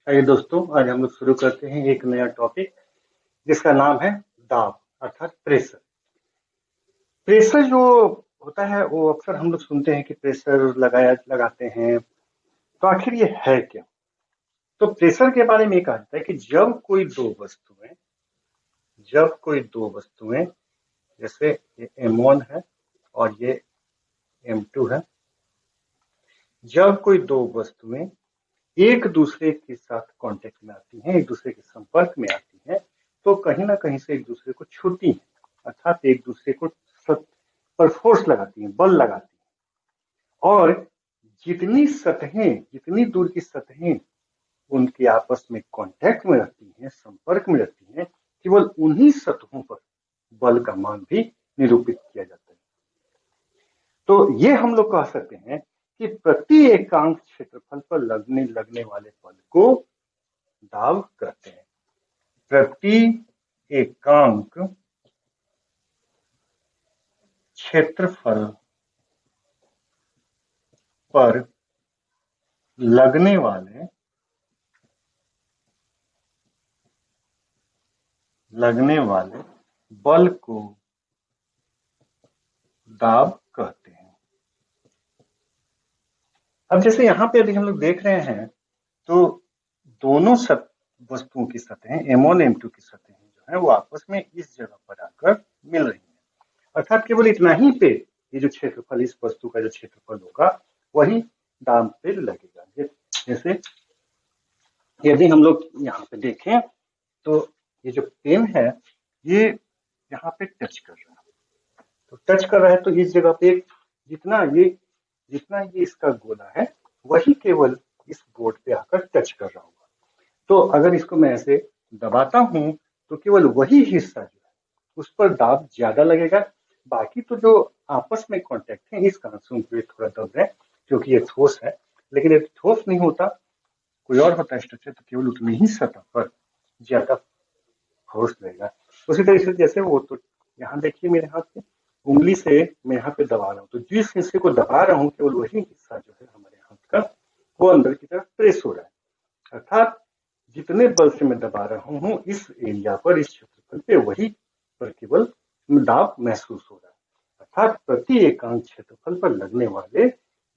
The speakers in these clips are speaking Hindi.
आइए दोस्तों, आज हम लोग शुरू करते हैं एक नया टॉपिक जिसका नाम है दाब अर्थात प्रेशर। प्रेशर जो होता है वो अक्सर हम लोग सुनते हैं कि प्रेशर लगाते हैं। तो आखिर ये है क्या? तो प्रेशर के बारे में ये कहा जाता है कि जब कोई दो वस्तुएं जैसे ये M1 है और ये M2 है, जब कोई दो वस्तुएं एक दूसरे के साथ कांटेक्ट में आती हैं, एक दूसरे के संपर्क में आती हैं, तो कहीं ना कहीं से एक दूसरे को छूती हैं, अर्थात एक दूसरे को पर फोर्स लगाती हैं, बल लगाती हैं। और जितनी दूर की सतहें उनके आपस में कांटेक्ट में रहती हैं, संपर्क में रहती हैं, केवल उन्हीं सतहों पर बल का मान भी निरूपित किया जाता है। तो ये हम लोग कह सकते हैं कि प्रति एकांक क्षेत्रफल पर लगने वाले बल को दाब कहते हैं। प्रति एकांक क्षेत्रफल पर लगने वाले बल को दाब कहते हैं। अब जैसे यहाँ पे यदि हम लोग देख रहे हैं तो दोनों वस्तुओं की सतहें M1 M2 की सतहें जो है वो आपस में इस जगह पर आकर मिल रही हैं, अर्थात केवल इतना ही पे ये जो क्षेत्रफल, इस वस्तु का जो क्षेत्रफल होगा वही दाब पे लगेगा। जैसे यदि हम लोग यहाँ पे देखें तो ये जो पेन है ये यहाँ पे टच कर रहा है, तो टच कर रहा है तो इस जगह पे जितना ये इसका गोला है वही केवल इस बोर्ड पे आकर टच कर रहा होगा। तो अगर इसको मैं ऐसे दबाता हूं तो केवल वही हिस्सा जो है उस पर दाब ज्यादा लगेगा, बाकी तो जो आपस में कांटेक्ट है इस कारण से उन पे थोड़ा दब है, क्योंकि ये ठोस है। लेकिन यदि ठोस नहीं होता, कोई और होता स्ट्रक्चर, तो केवल उतनी ही सतह पर ज्यादा फोर्स लगेगा। उसी तरीके से जैसे वो, तो यहाँ देखिए मेरे हाथ पे उंगली से मैं यहाँ पे दबा रहा हूँ, तो जिस हिस्से को दबा रहा हूँ केवल वही हिस्सा जो है हमारे हाथ का वो अंदर की तरफ प्रेस हो रहा है, अर्थात जितने बल से मैं दबा रहा हूँ इस एरिया पर, इस क्षेत्रफल पे, वही पर केवल दाब महसूस हो रहा है, अर्थात प्रति एकांक क्षेत्रफल पर लगने वाले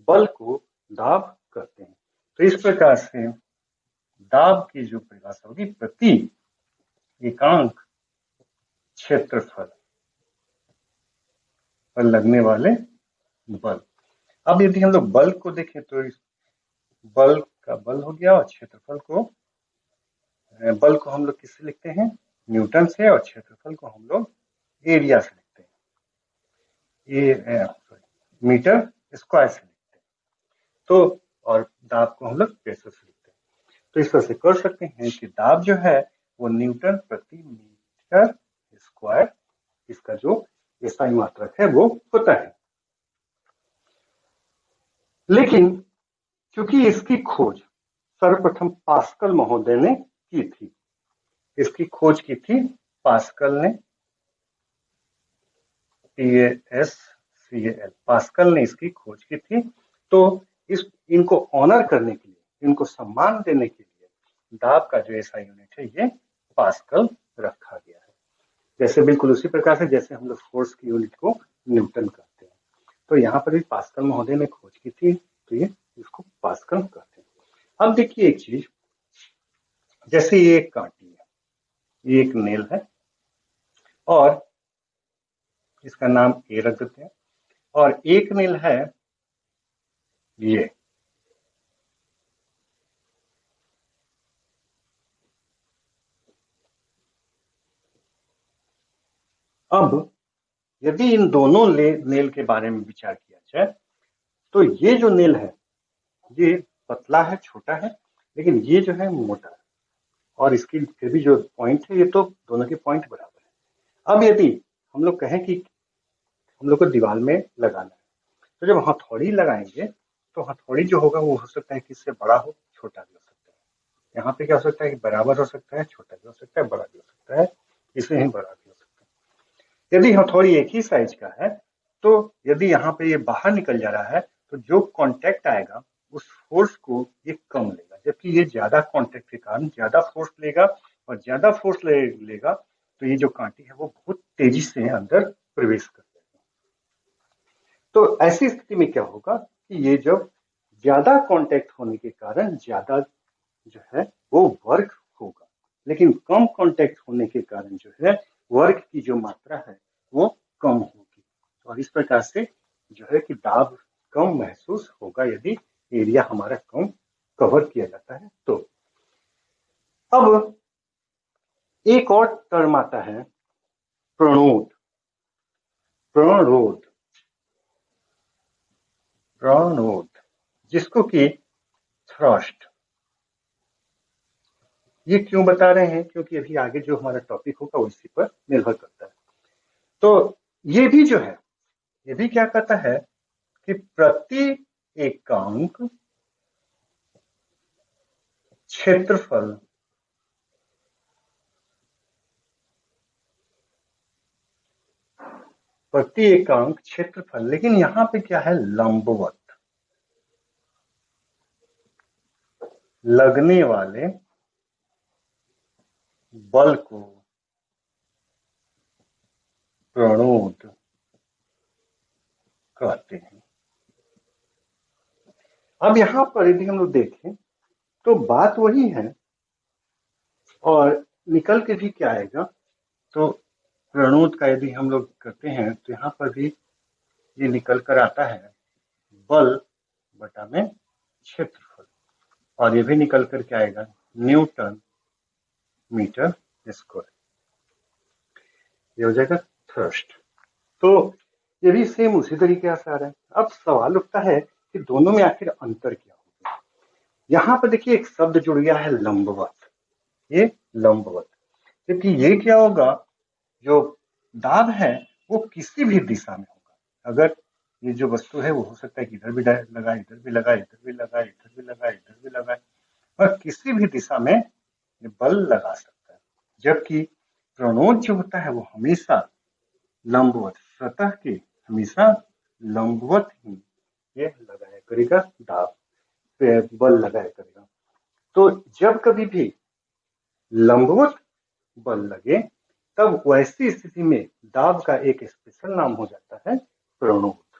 बल को दाब कहते हैं। तो इस प्रकार से दाब की जो परिभाषा होगी, प्रति एकांक क्षेत्रफल पर लगने वाले बल। अब यदि हम लोग बल को देखें तो इस बल का बल हो गया, और क्षेत्रफल को, बल को हम लोग किससे लिखते हैं? न्यूटन से, और क्षेत्रफल को हम लोग एरिया से लिखते हैं, मीटर स्क्वायर से लिखते हैं। तो और दाब को हम लोग प्रेशर से लिखते हैं। तो इस तरह से कर सकते हैं कि दाब जो है वो न्यूटन प्रति मीटर स्क्वायर, इसका जो SI मात्रक है वो होता है। लेकिन क्योंकि इसकी खोज सर्वप्रथम पास्कल महोदय ने की थी, इसकी खोज की थी पास्कल ने, PASCAL, पास्कल ने इसकी खोज की थी। तो इनको ऑनर करने के लिए, इनको सम्मान देने के लिए दाब का जो SI यूनिट है ये पास्कल रखा गया है। जैसे बिल्कुल उसी प्रकार से जैसे हम लोग फोर्स की यूनिट को न्यूटन कहते हैं, तो यहाँ पर भी पास्कल महोदय ने खोज की थी, तो ये इसको पास्कल कहते हैं। अब देखिए एक चीज, जैसे ये एक कांटी है, ये एक नेल है, और इसका नाम A रख देते हैं, और एक नेल है ये, अब यदि इन दोनों नेल के बारे में विचार किया जाए तो ये जो नेल है ये पतला है, छोटा है, लेकिन ये जो है मोटा है, और इसकी फिर भी जो पॉइंट है ये तो दोनों के पॉइंट बराबर है। अब यदि हम लोग कहें कि हम लोग को दीवार में लगाना है, तो जब हथौड़ी लगाएंगे तो हथौड़ी जो होगा वो हो सकता है कि इससे बड़ा हो, छोटा भी हो सकता है। यहाँ पे क्या हो सकता है कि बराबर हो सकता है, छोटा भी हो सकता है, बड़ा भी हो सकता है, इससे ही बड़ा भी हो सकता है। यदि हथौड़ी एक ही साइज का है तो यदि यहाँ पे ये बाहर निकल जा रहा है तो जो कांटेक्ट आएगा उस फोर्स को ये कम लेगा, जब जबकि ये ज्यादा कांटेक्ट के कारण ज्यादा फोर्स लेगा, और ज्यादा फोर्स लेगा तो ये जो कांटे है वो बहुत तेजी से अंदर प्रवेश कर जाएगा। तो ऐसी स्थिति में क्या होगा कि ये जब ज्यादा कांटेक्ट होने के कारण ज्यादा जो है वो वर्क होगा, लेकिन कम कांटेक्ट होने के कारण जो है वर्क की जो मात्रा है वो कम होगी। और इस प्रकार से जो है कि दाब कम महसूस होगा यदि एरिया हमारा कम कवर किया जाता है। तो अब एक और टर्म आता है प्रणोद। प्रणोद प्रणोद जिसको कि थ्रस्ट। ये क्यों बता रहे हैं? क्योंकि अभी आगे जो हमारा टॉपिक होगा उसी पर निर्भर करता है। तो ये भी जो है, ये भी क्या कहता है कि प्रति एकांक क्षेत्रफल प्रति एकांक क्षेत्रफल, लेकिन यहां पे क्या है, लंबवत लगने वाले बल को प्रणोद कहते हैं। अब यहां पर यदि हम लोग देखें तो बात वही है, और निकल के भी क्या आएगा, तो प्रणोद का यदि हम लोग करते हैं तो यहां पर भी ये निकल कर आता है बल बटा में क्षेत्रफल, और ये भी निकल कर क्या आएगा, न्यूटन मीटर स्क्वायर। ये हो जाएगा थ्रस्ट। तो ये भी सेम उसी तरीके से आ रहा है। अब सवाल उठता है कि दोनों में आखिर अंतर क्या होगा। यहां पर देखिए एक शब्द जुड़ गया है लंबवत, ये लंबवत, क्योंकि ये क्या होगा, जो दाब है वो किसी भी दिशा में होगा। अगर ये जो वस्तु है वो हो सकता है कि इधर भी लगाए, इधर भी लगाए, इधर भी लगाए, इधर भी लगाए, इधर भी लगाए, और किसी भी दिशा में ये बल लगा सकता है। जबकि प्रणोद जो होता है वो हमेशा लंबवत, सतह के हमेशा लंबवत ही ये लगाया करेगा, दाब पे बल लगाया करेगा। तो जब कभी भी लंबवत बल लगे तब वैसी स्थिति में दाब का एक स्पेशल नाम हो जाता है प्रणोद।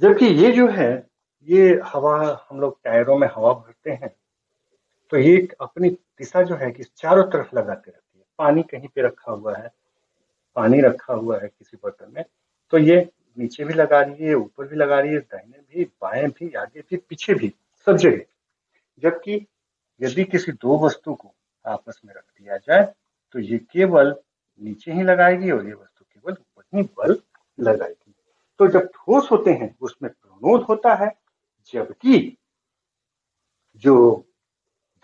जबकि ये जो है, ये हवा, हम लोग टायरों में हवा भरते हैं तो ये अपनी दिशा जो है कि चारों तरफ लगाते रहती है। पानी कहीं पे रखा हुआ है, पानी रखा हुआ है किसी बर्तन में, तो ये नीचे भी लगा रही है, ऊपर भी लगा रही है, दाहिने भी, बाएं भी, आगे भी, पीछे भी, सब जगह। जबकि यदि किसी दो वस्तु को आपस में रख दिया जाए तो ये केवल नीचे ही लगाएगी और ये वस्तु केवल ऊपर ही बल लगाएगी। तो जब ठोस होते हैं उसमें प्रणोद होता है, जबकि जो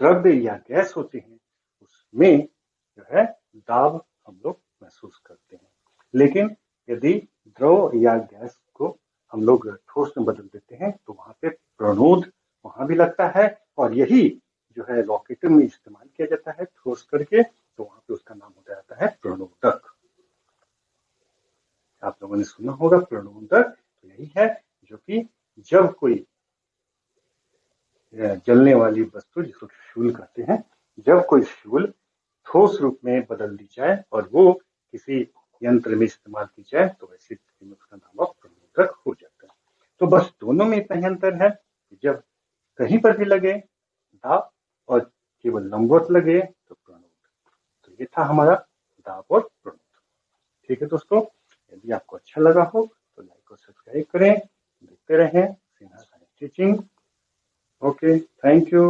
द्रव्य या गैस होते हैं उसमें जो है दाब हम लोग महसूस करते हैं। लेकिन यदि द्रव या गैस को हम लोग ठोस में बदल देते हैं तो वहां पे प्रणोद वहां भी लगता है, और यही जो है रॉकेट में इस्तेमाल किया जाता है ठोस करके, तो वहां पे उसका नाम हो जाता है प्रणोदक। आप लोगों ने सुना होगा प्रणोदक, तो यही है जो कि जब कोई जलने वाली वस्तु जिसको फ्यूल कहते हैं, जब कोई फ्यूल ठोस रूप में बदल दी जाए और वो किसी यंत्र में इस्तेमाल की जाए तो ऐसी स्थिति में उसका नाम प्रणोदक हो जाता है। तो बस दोनों में इतना ही अंतर है कि जब कहीं पर भी लगे दाब और केवल लंबवत लगे तो प्रणोद। तो ये था हमारा दाब और प्रणोद। ठीक है दोस्तों, यदि आपको अच्छा लगा हो तो लाइक और सब्सक्राइब करें, देखते रहें Sinha science teaching. Okay, thank you.